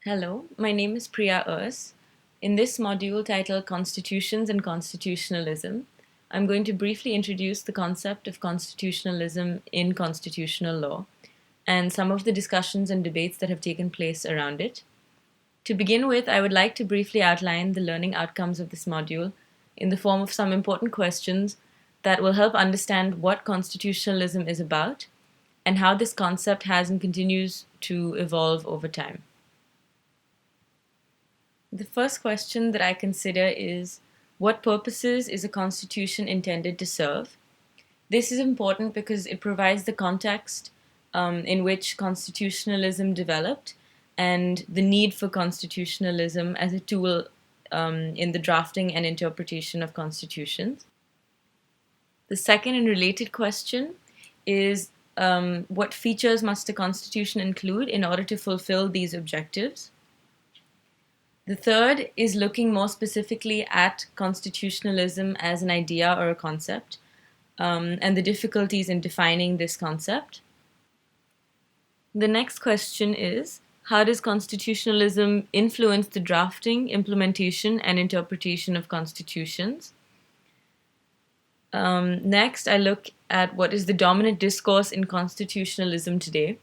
Hello, my name is Priya Urs. In this module titled Constitutions and Constitutionalism, I'm going to briefly introduce the concept of constitutionalism in constitutional law and some of the discussions and debates that have taken place around it. To begin with, I would like to briefly outline the learning outcomes of this module in the form of some important questions that will help understand what constitutionalism is about and how this concept has and continues to evolve over time. The first question that I consider is, what purposes is a constitution intended to serve? This is important because it provides the context in which constitutionalism developed and the need for constitutionalism as a tool in the drafting and interpretation of constitutions. The second and related question is, what features must a constitution include in order to fulfill these objectives? The third is looking more specifically at constitutionalism as an idea or a concept, and the difficulties in defining this concept. The next question is, how does constitutionalism influence the drafting, implementation, and interpretation of constitutions? Next, I look at what is the dominant discourse in constitutionalism today.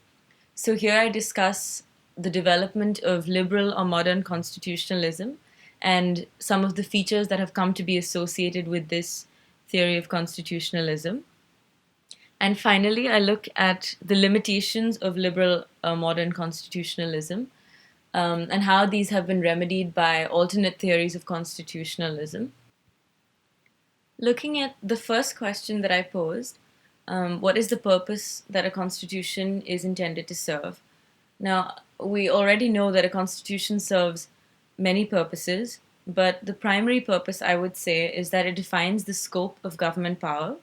So here I discuss the development of liberal or modern constitutionalism and some of the features that have come to be associated with this theory of constitutionalism. And finally, I look at the limitations of liberal modern constitutionalism and how these have been remedied by alternate theories of constitutionalism. Looking at the first question that I posed, what is the purpose that a constitution is intended to serve? Now, we already know that a constitution serves many purposes, but the primary purpose, I would say, is that it defines the scope of government power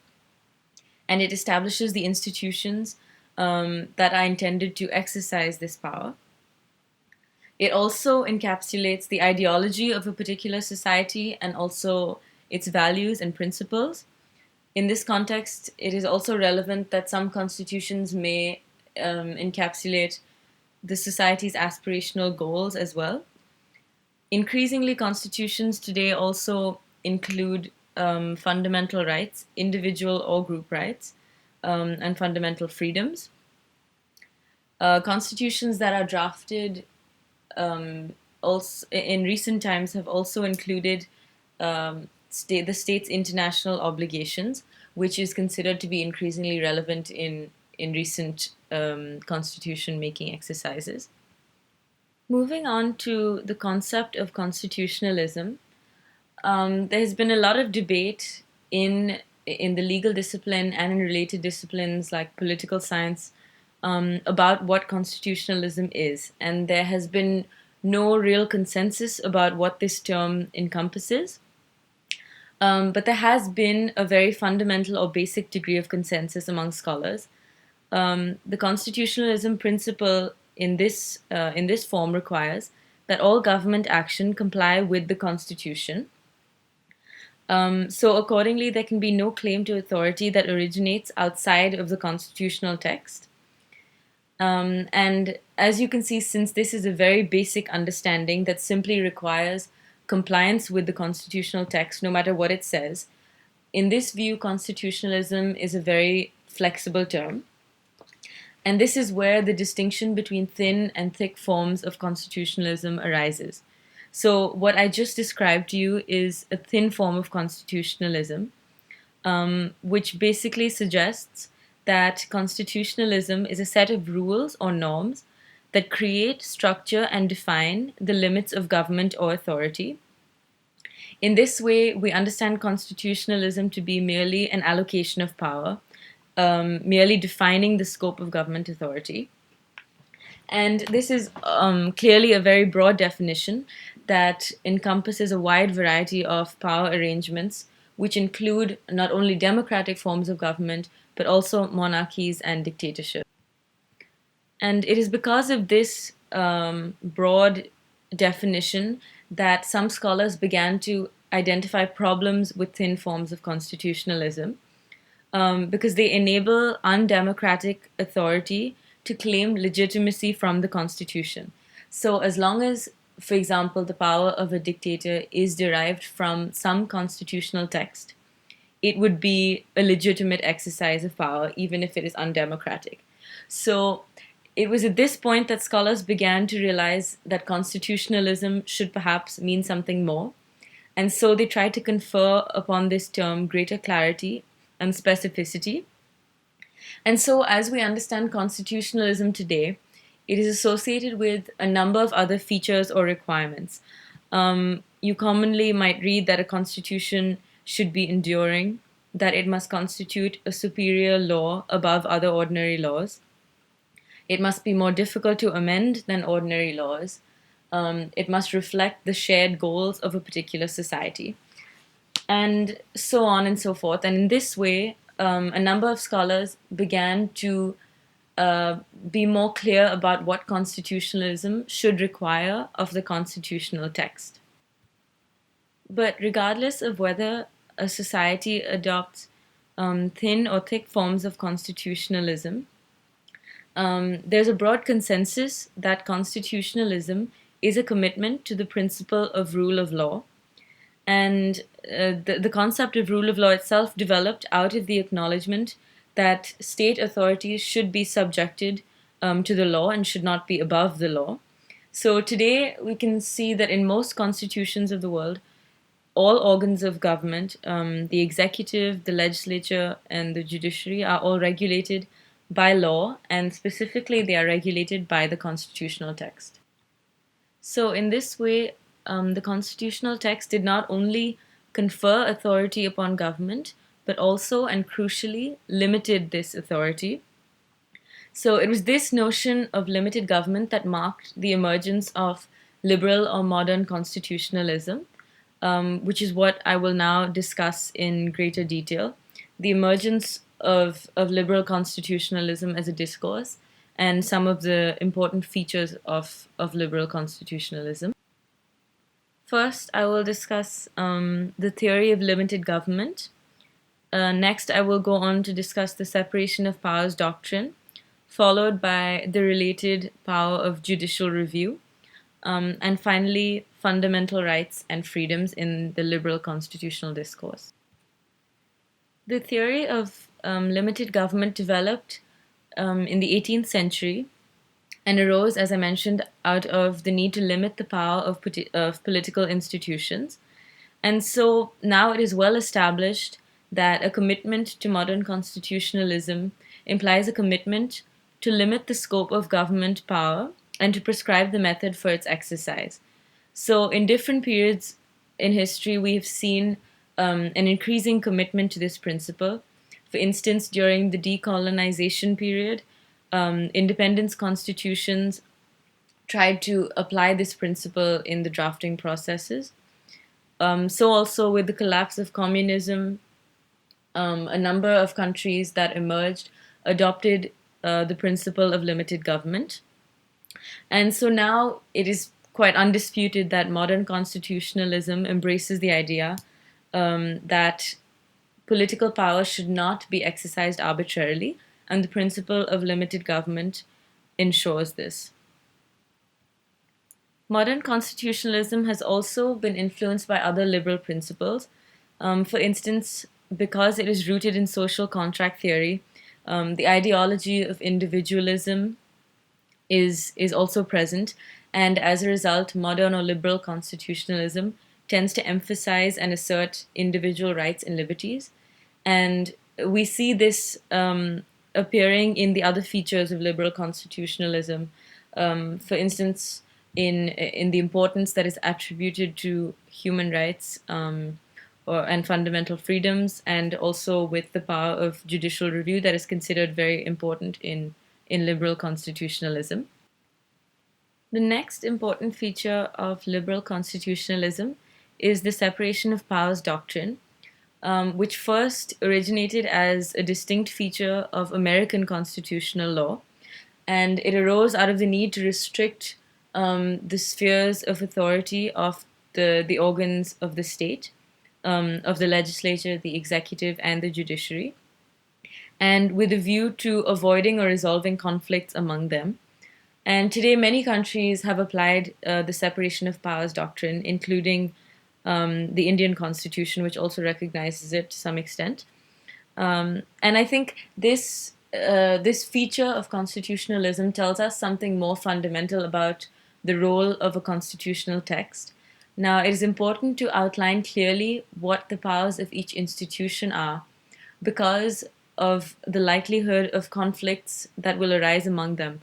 and it establishes the institutions that are intended to exercise this power. It also encapsulates the ideology of a particular society and also its values and principles. In this context, it is also relevant that some constitutions may encapsulate the society's aspirational goals as well. Increasingly, constitutions today also include fundamental rights, individual or group rights, and fundamental freedoms. Constitutions that are drafted also in recent times have also included the state's international obligations, which is considered to be increasingly relevant in recent constitution making exercises. Moving on to the concept of constitutionalism, there has been a lot of debate in the legal discipline and in related disciplines like political science about what constitutionalism is, and there has been no real consensus about what this term encompasses. But there has been a very fundamental or basic degree of consensus among scholars. The constitutionalism principle in this form requires that all government action comply with the Constitution. So accordingly, there can be no claim to authority that originates outside of the constitutional text. And as you can see, since this is a very basic understanding that simply requires compliance with the constitutional text, no matter what it says, in this view, constitutionalism is a very flexible term. And this is where the distinction between thin and thick forms of constitutionalism arises. So what I just described to you is a thin form of constitutionalism, which basically suggests that constitutionalism is a set of rules or norms that create, structure, and define the limits of government or authority. In this way, we understand constitutionalism to be merely an allocation of power, merely defining the scope of government authority. And this is clearly a very broad definition that encompasses a wide variety of power arrangements, which include not only democratic forms of government, but also monarchies and dictatorships. And it is because of this broad definition that some scholars began to identify problems with thin forms of constitutionalism, because they enable undemocratic authority to claim legitimacy from the Constitution. So as long as, for example, the power of a dictator is derived from some constitutional text, it would be a legitimate exercise of power, even if it is undemocratic. So it was at this point that scholars began to realize that constitutionalism should perhaps mean something more. And so they tried to confer upon this term greater clarity and specificity. And so, as we understand constitutionalism today, it is associated with a number of other features or requirements. You commonly might read that a constitution should be enduring, that it must constitute a superior law above other ordinary laws. It must be more difficult to amend than ordinary laws. It must reflect the shared goals of a particular society, and so on and so forth. And in this way, a number of scholars began to be more clear about what constitutionalism should require of the constitutional text. But regardless of whether a society adopts thin or thick forms of constitutionalism, there's a broad consensus that constitutionalism is a commitment to the principle of rule of law. And the concept of rule of law itself developed out of the acknowledgement that state authorities should be subjected to the law and should not be above the law. So today we can see that in most constitutions of the world, all organs of government, the executive, the legislature, and the judiciary, are all regulated by law, and specifically they are regulated by the constitutional text. So in this way, the constitutional text did not only confer authority upon government, but also, and crucially, limited this authority. So it was this notion of limited government that marked the emergence of liberal or modern constitutionalism, which is what I will now discuss in greater detail. The emergence of liberal constitutionalism as a discourse and some of the important features of liberal constitutionalism. First, I will discuss the theory of limited government. Next, I will go on to discuss the separation of powers doctrine, followed by the related power of judicial review, and finally, fundamental rights and freedoms in the liberal constitutional discourse. The theory of limited government developed in the 18th century and arose, as I mentioned, out of the need to limit the power of political institutions. And so now it is well established that a commitment to modern constitutionalism implies a commitment to limit the scope of government power and to prescribe the method for its exercise. So in different periods in history, we have seen an increasing commitment to this principle. For instance, during the decolonization period, independence constitutions tried to apply this principle in the drafting processes. So also with the collapse of communism, a number of countries that emerged adopted the principle of limited government. And so now it is quite undisputed that modern constitutionalism embraces the idea that political power should not be exercised arbitrarily, and the principle of limited government ensures this. Modern constitutionalism has also been influenced by other liberal principles. For instance, because it is rooted in social contract theory, the ideology of individualism is also present, and as a result, modern or liberal constitutionalism tends to emphasize and assert individual rights and liberties. And we see this appearing in the other features of liberal constitutionalism. For instance, in the importance that is attributed to human rights and fundamental freedoms, and also with the power of judicial review that is considered very important in liberal constitutionalism. The next important feature of liberal constitutionalism is the separation of powers doctrine, which first originated as a distinct feature of American constitutional law, and it arose out of the need to restrict the spheres of authority of the organs of the state, of the legislature, the executive, and the judiciary, and with a view to avoiding or resolving conflicts among them. And today, many countries have applied the separation of powers doctrine, including the Indian Constitution, which also recognizes it to some extent. And I think this feature of constitutionalism tells us something more fundamental about the role of a constitutional text. Now, it is important to outline clearly what the powers of each institution are, because of the likelihood of conflicts that will arise among them,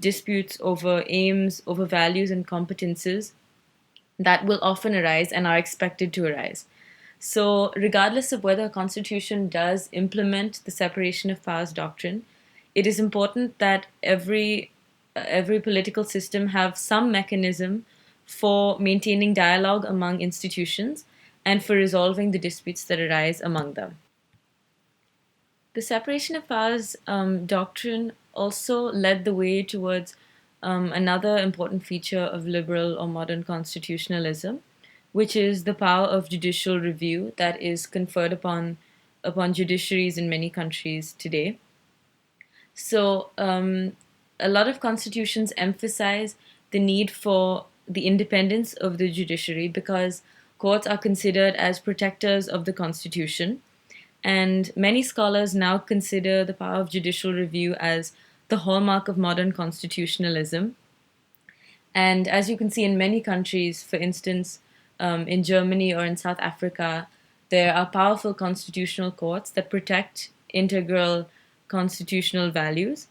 disputes over aims, over values and competences that will often arise and are expected to arise. So, regardless of whether a constitution does implement the separation of powers doctrine, it is important that every political system have some mechanism for maintaining dialogue among institutions and for resolving the disputes that arise among them. The separation of powers doctrine also led the way towards another important feature of liberal or modern constitutionalism, which is the power of judicial review that is conferred upon judiciaries in many countries today. So, a lot of constitutions emphasize the need for the independence of the judiciary because courts are considered as protectors of the Constitution. And many scholars now consider the power of judicial review as the hallmark of modern constitutionalism. And as you can see in many countries, for instance, in Germany or in South Africa, there are powerful constitutional courts that protect integral constitutional values.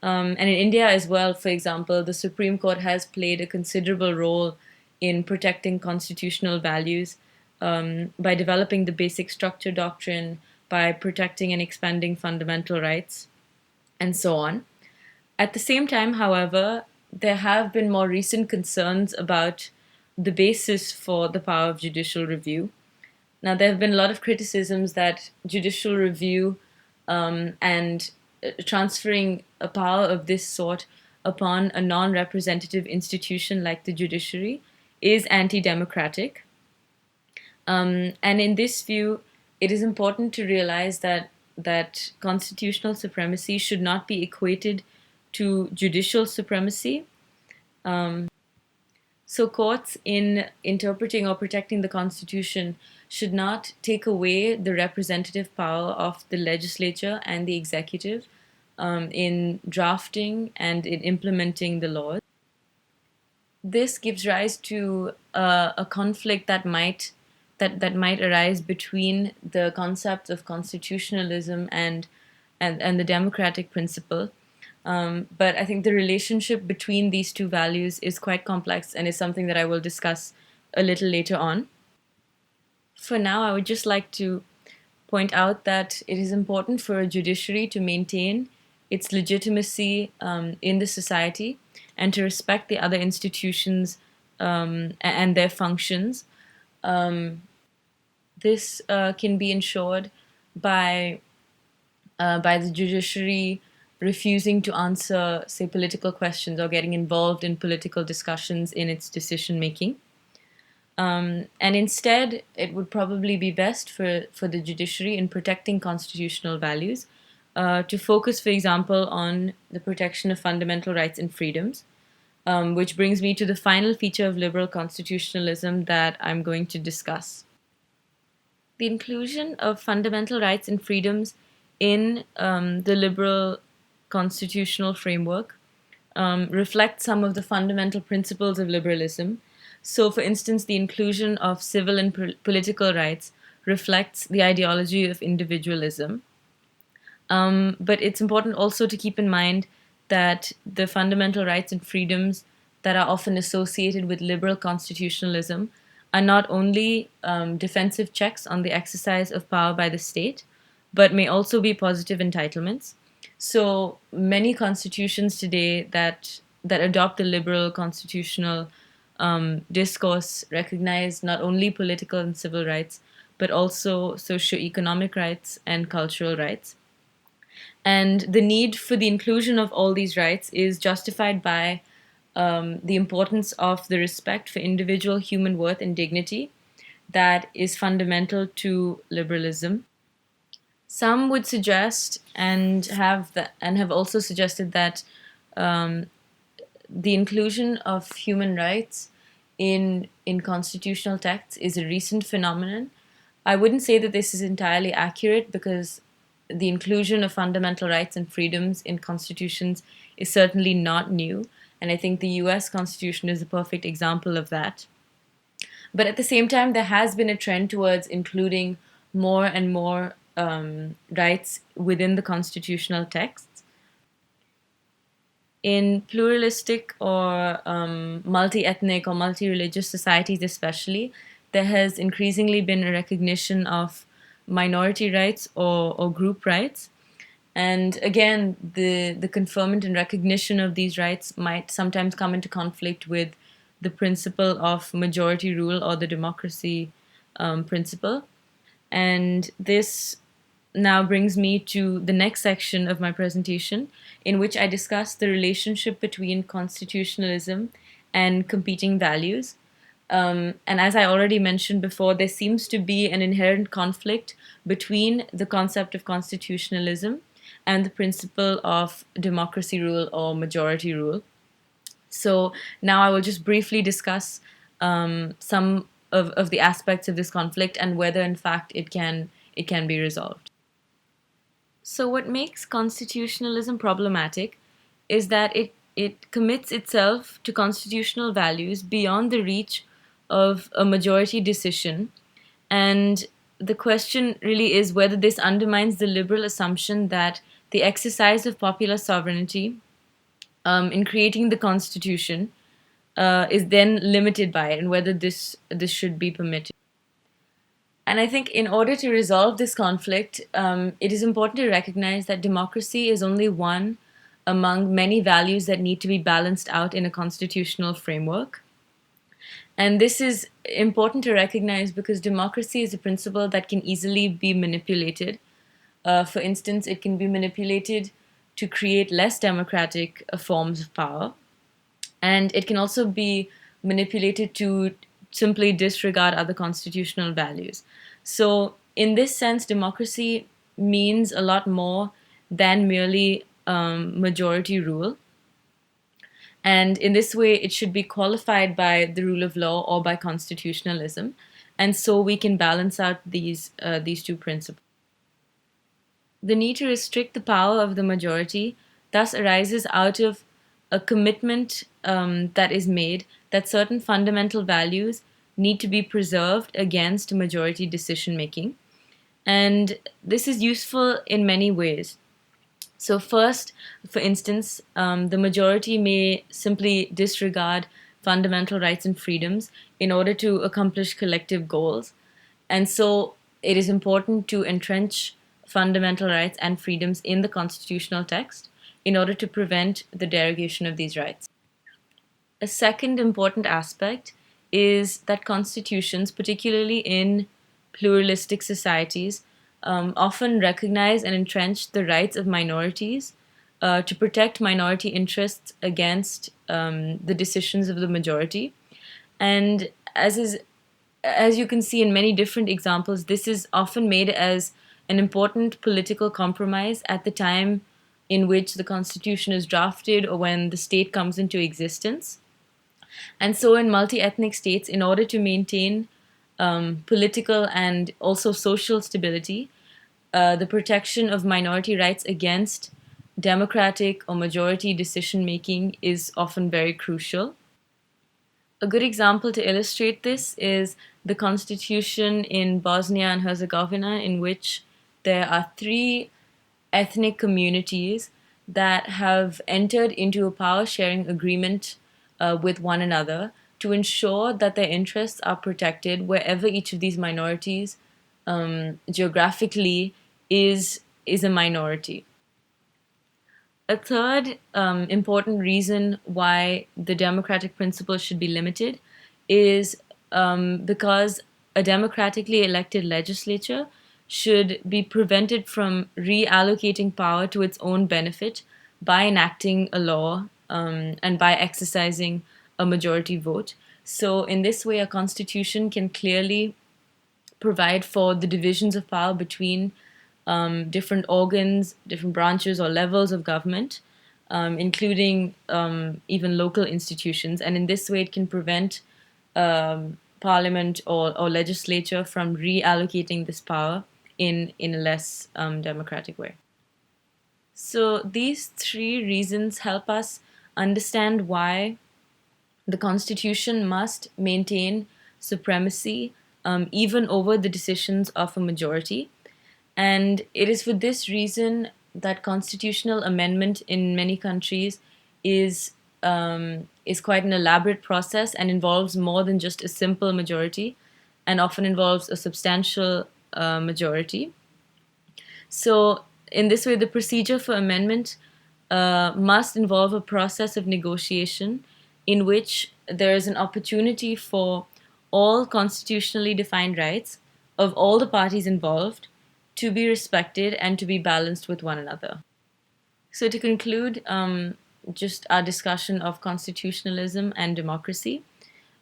And in India as well, for example, the Supreme Court has played a considerable role in protecting constitutional values by developing the basic structure doctrine, by protecting and expanding fundamental rights, and so on. At the same time, however, there have been more recent concerns about the basis for the power of judicial review. Now, there have been a lot of criticisms that judicial review and transferring a power of this sort upon a non representative institution like the judiciary is anti democratic. And in this view, it is important to realize that constitutional supremacy should not be equated to judicial supremacy. So courts, in interpreting or protecting the Constitution, should not take away the representative power of the legislature and the executive in drafting and in implementing the laws. This gives rise to a conflict that might arise between the concepts of constitutionalism and the democratic principle. But I think the relationship between these two values is quite complex and is something that I will discuss a little later on. For now, I would just like to point out that it is important for a judiciary to maintain its legitimacy in the society and to respect the other institutions and their functions. This can be ensured by the judiciary refusing to answer, say, political questions or getting involved in political discussions in its decision making. And instead, it would probably be best for the judiciary in protecting constitutional values to focus, for example, on the protection of fundamental rights and freedoms, which brings me to the final feature of liberal constitutionalism that I'm going to discuss. The inclusion of fundamental rights and freedoms in the liberal constitutional framework reflects some of the fundamental principles of liberalism. So, for instance, the inclusion of civil and political rights reflects the ideology of individualism. But it's important also to keep in mind that the fundamental rights and freedoms that are often associated with liberal constitutionalism are not only defensive checks on the exercise of power by the state, but may also be positive entitlements. So many constitutions today that adopt the liberal constitutional discourse recognize not only political and civil rights, but also socio-economic rights and cultural rights. And the need for the inclusion of all these rights is justified by the importance of the respect for individual human worth and dignity that is fundamental to liberalism. Some would suggest and have also suggested that the inclusion of human rights in constitutional texts is a recent phenomenon. I wouldn't say that this is entirely accurate because the inclusion of fundamental rights and freedoms in constitutions is certainly not new, and I think the US Constitution is a perfect example of that. But at the same time, there has been a trend towards including more and more rights within the constitutional texts. In pluralistic or multi-ethnic or multi-religious societies especially, there has increasingly been a recognition of minority rights or group rights. And again, the conferment and recognition of these rights might sometimes come into conflict with the principle of majority rule or the democracy principle. And this now brings me to the next section of my presentation, in which I discuss the relationship between constitutionalism and competing values. And as I already mentioned before, there seems to be an inherent conflict between the concept of constitutionalism and the principle of democracy rule or majority rule. So now I will just briefly discuss some of the aspects of this conflict and whether in fact it can be resolved. So what makes constitutionalism problematic is that it commits itself to constitutional values beyond the reach of a majority decision. And the question really is whether this undermines the liberal assumption that the exercise of popular sovereignty in creating the constitution is then limited by it, and whether this should be permitted. And I think in order to resolve this conflict, it is important to recognize that democracy is only one among many values that need to be balanced out in a constitutional framework. And this is important to recognize because democracy is a principle that can easily be manipulated. For instance, it can be manipulated to create less democratic forms of power. And it can also be manipulated to simply disregard other constitutional values. So, in this sense, democracy means a lot more than merely majority rule. And in this way, it should be qualified by the rule of law or by constitutionalism. And so we can balance out these two principles. The need to restrict the power of the majority thus arises out of a commitment that is made that certain fundamental values need to be preserved against majority decision making. And this is useful in many ways. So, first, for instance, the majority may simply disregard fundamental rights and freedoms in order to accomplish collective goals. And so, it is important to entrench fundamental rights and freedoms in the constitutional text in order to prevent the derogation of these rights. A second important aspect is that constitutions, particularly in pluralistic societies, often recognize and entrench the rights of minorities to protect minority interests against the decisions of the majority. And as you can see in many different examples, this is often made as an important political compromise at the time in which the constitution is drafted or when the state comes into existence. And so, in multi ethnic states, in order to maintain political and also social stability, the protection of minority rights against democratic or majority decision making is often very crucial. A good example to illustrate this is the constitution in Bosnia and Herzegovina, in which there are three ethnic communities that have entered into a power sharing agreement with one another to ensure that their interests are protected wherever each of these minorities geographically is a minority. A third important reason why the democratic principle should be limited is because a democratically elected legislature should be prevented from reallocating power to its own benefit by enacting a law and by exercising a majority vote. So, in this way, a constitution can clearly provide for the divisions of power between different organs, different branches or levels of government, including even local institutions. And in this way, it can prevent parliament or legislature from reallocating this power in a less democratic way. So these three reasons help us understand why the Constitution must maintain supremacy even over the decisions of a majority. And it is for this reason that constitutional amendment in many countries is quite an elaborate process and involves more than just a simple majority, and often involves a substantial majority. So, in this way, the procedure for amendment must involve a process of negotiation in which there is an opportunity for all constitutionally defined rights of all the parties involved to be respected and to be balanced with one another. So, to conclude, just our discussion of constitutionalism and democracy,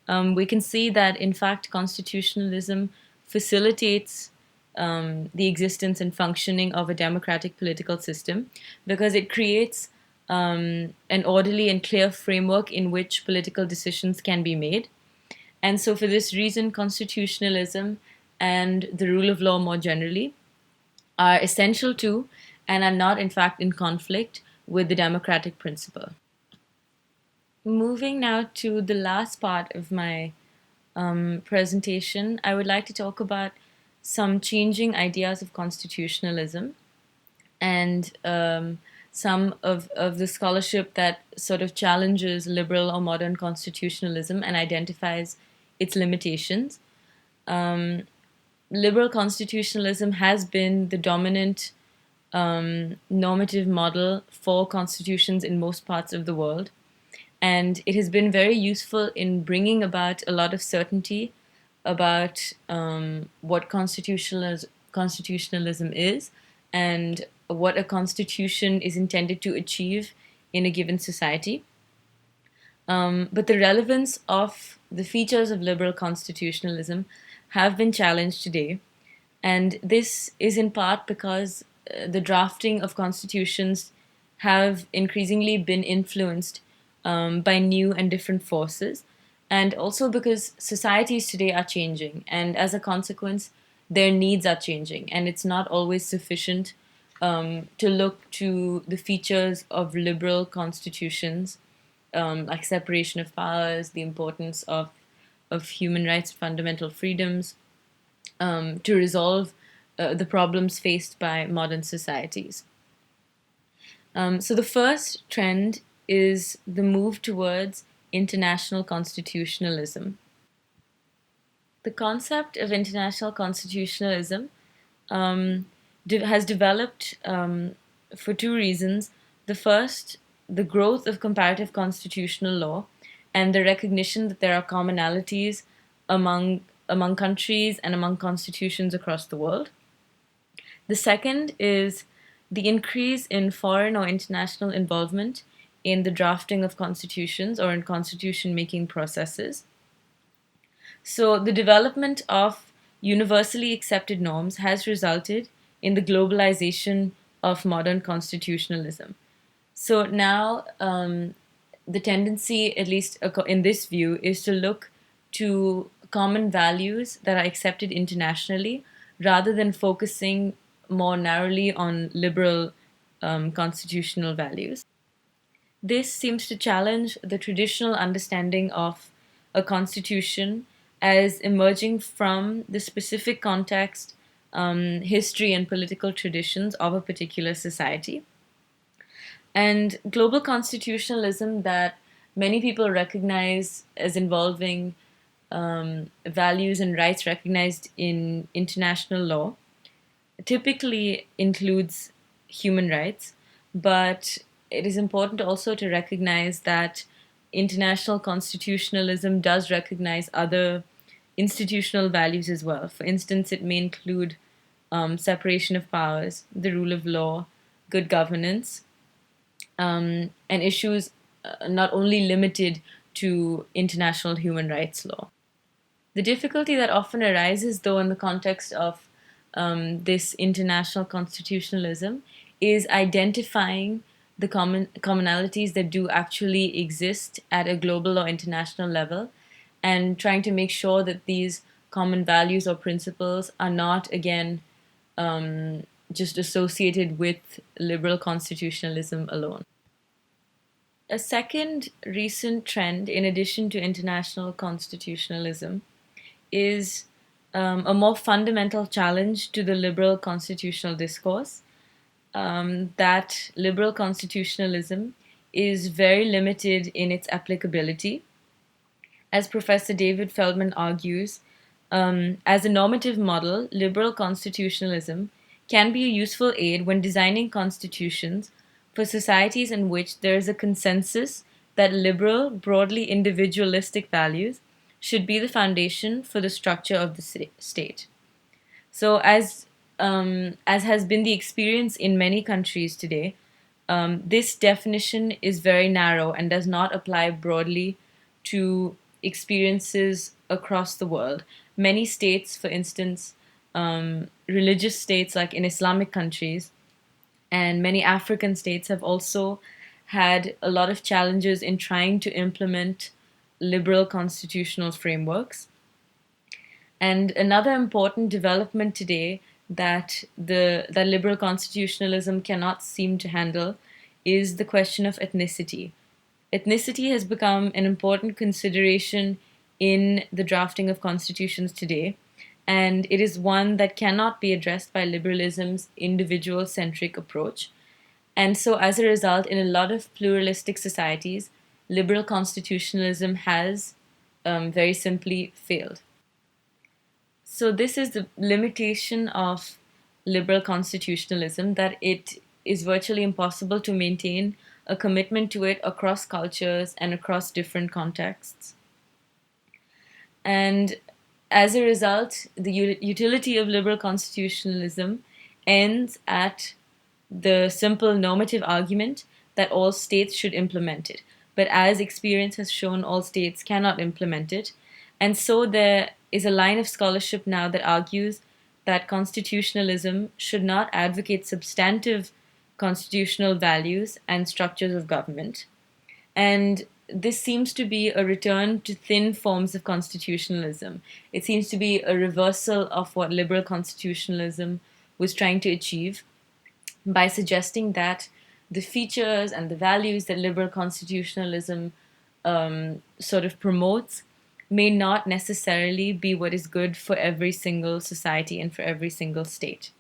we can see that, in fact, constitutionalism facilitates the existence and functioning of a democratic political system because it creates an orderly and clear framework in which political decisions can be made. And so, for this reason, constitutionalism and the rule of law more generally are essential to and are not, in fact, in conflict with the democratic principle. Moving now to the last part of my presentation, I would like to talk about some changing ideas of constitutionalism and some of the scholarship that sort of challenges liberal or modern constitutionalism and identifies its limitations. Liberal constitutionalism has been the dominant normative model for constitutions in most parts of the world. And it has been very useful in bringing about a lot of certainty about what constitutionalism is and what a constitution is intended to achieve in a given society. But the relevance of the features of liberal constitutionalism have been challenged today. And this is in part because the drafting of constitutions have increasingly been influenced by new and different forces, and also because societies today are changing, and as a consequence, their needs are changing, and it's not always sufficient to look to the features of liberal constitutions, like separation of powers, the importance of human rights, fundamental freedoms, to resolve the problems faced by modern societies. So the first trend is the move towards international constitutionalism. The concept of international constitutionalism has developed for two reasons. The first, the growth of comparative constitutional law and the recognition that there are commonalities among countries and among constitutions across the world. The second is the increase in foreign or international involvement in the drafting of constitutions or in constitution making processes. So, the development of universally accepted norms has resulted in the globalization of modern constitutionalism. So, now the tendency, at least in this view, is to look to common values that are accepted internationally rather than focusing more narrowly on liberal constitutional values. This seems to challenge the traditional understanding of a constitution as emerging from the specific context, history, and political traditions of a particular society. And global constitutionalism that many people recognize as involving values and rights recognized in international law typically includes human rights, but it is important also to recognize that international constitutionalism does recognize other institutional values as well. For instance, it may include separation of powers, the rule of law, good governance, and issues not only limited to international human rights law. The difficulty that often arises, though, in the context of this international constitutionalism is identifying the commonalities that do actually exist at a global or international level, and trying to make sure that these common values or principles are not, again, just associated with liberal constitutionalism alone. A second recent trend, in addition to international constitutionalism, is a more fundamental challenge to the liberal constitutional discourse, that liberal constitutionalism is very limited in its applicability. As Professor David Feldman argues, as a normative model, liberal constitutionalism can be a useful aid when designing constitutions for societies in which there is a consensus that liberal, broadly individualistic values should be the foundation for the structure of the state. So, as has been the experience in many countries today, this definition is very narrow and does not apply broadly to experiences across the world. Many states, for instance, religious states like in Islamic countries, and many African states have also had a lot of challenges in trying to implement liberal constitutional frameworks. And another important development today that liberal constitutionalism cannot seem to handle is the question of ethnicity. Ethnicity has become an important consideration in the drafting of constitutions today, and it is one that cannot be addressed by liberalism's individual centric approach. And so, as a result, in a lot of pluralistic societies, liberal constitutionalism has very simply failed. So, this is the limitation of liberal constitutionalism, that it is virtually impossible to maintain a commitment to it across cultures and across different contexts. And as a result, the utility of liberal constitutionalism ends at the simple normative argument that all states should implement it. But as experience has shown, all states cannot implement it. And so there is a line of scholarship now that argues that constitutionalism should not advocate substantive constitutional values and structures of government. And this seems to be a return to thin forms of constitutionalism. It seems to be a reversal of what liberal constitutionalism was trying to achieve by suggesting that the features and the values that liberal constitutionalism sort of promotes may not necessarily be what is good for every single society and for every single state.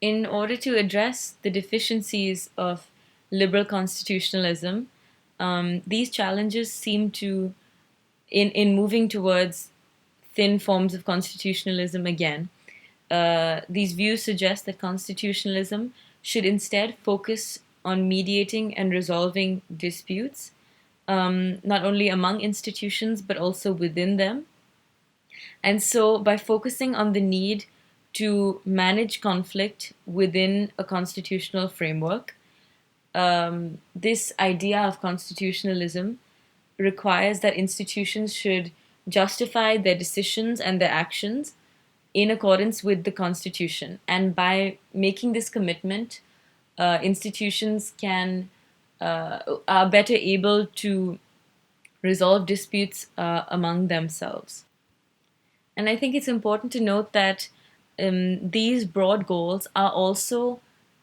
In order to address the deficiencies of liberal constitutionalism, these challenges seem to, in moving towards thin forms of constitutionalism again, these views suggest that constitutionalism should instead focus on mediating and resolving disputes, not only among institutions but also within them. And so, by focusing on the need to manage conflict within a constitutional framework, this idea of constitutionalism requires that institutions should justify their decisions and their actions in accordance with the Constitution. And by making this commitment, institutions are better able to resolve disputes among themselves. And I think it's important to note that these broad goals are also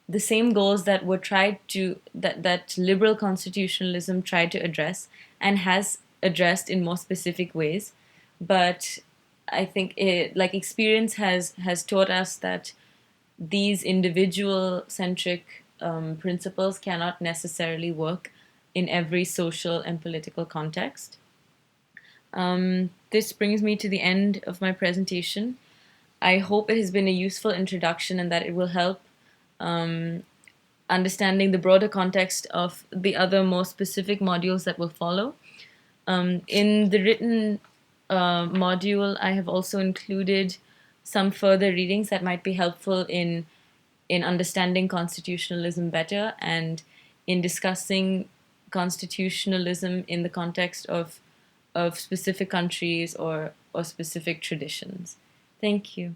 the same goals that were tried to that liberal constitutionalism tried to address and has addressed in more specific ways. But I think experience has taught us that these individual centric principles cannot necessarily work in every social and political context. This brings me to the end of my presentation. I hope it has been a useful introduction and that it will help understanding the broader context of the other more specific modules that will follow. In the written module, I have also included some further readings that might be helpful in understanding constitutionalism better and in discussing constitutionalism in the context of specific countries or specific traditions. Thank you.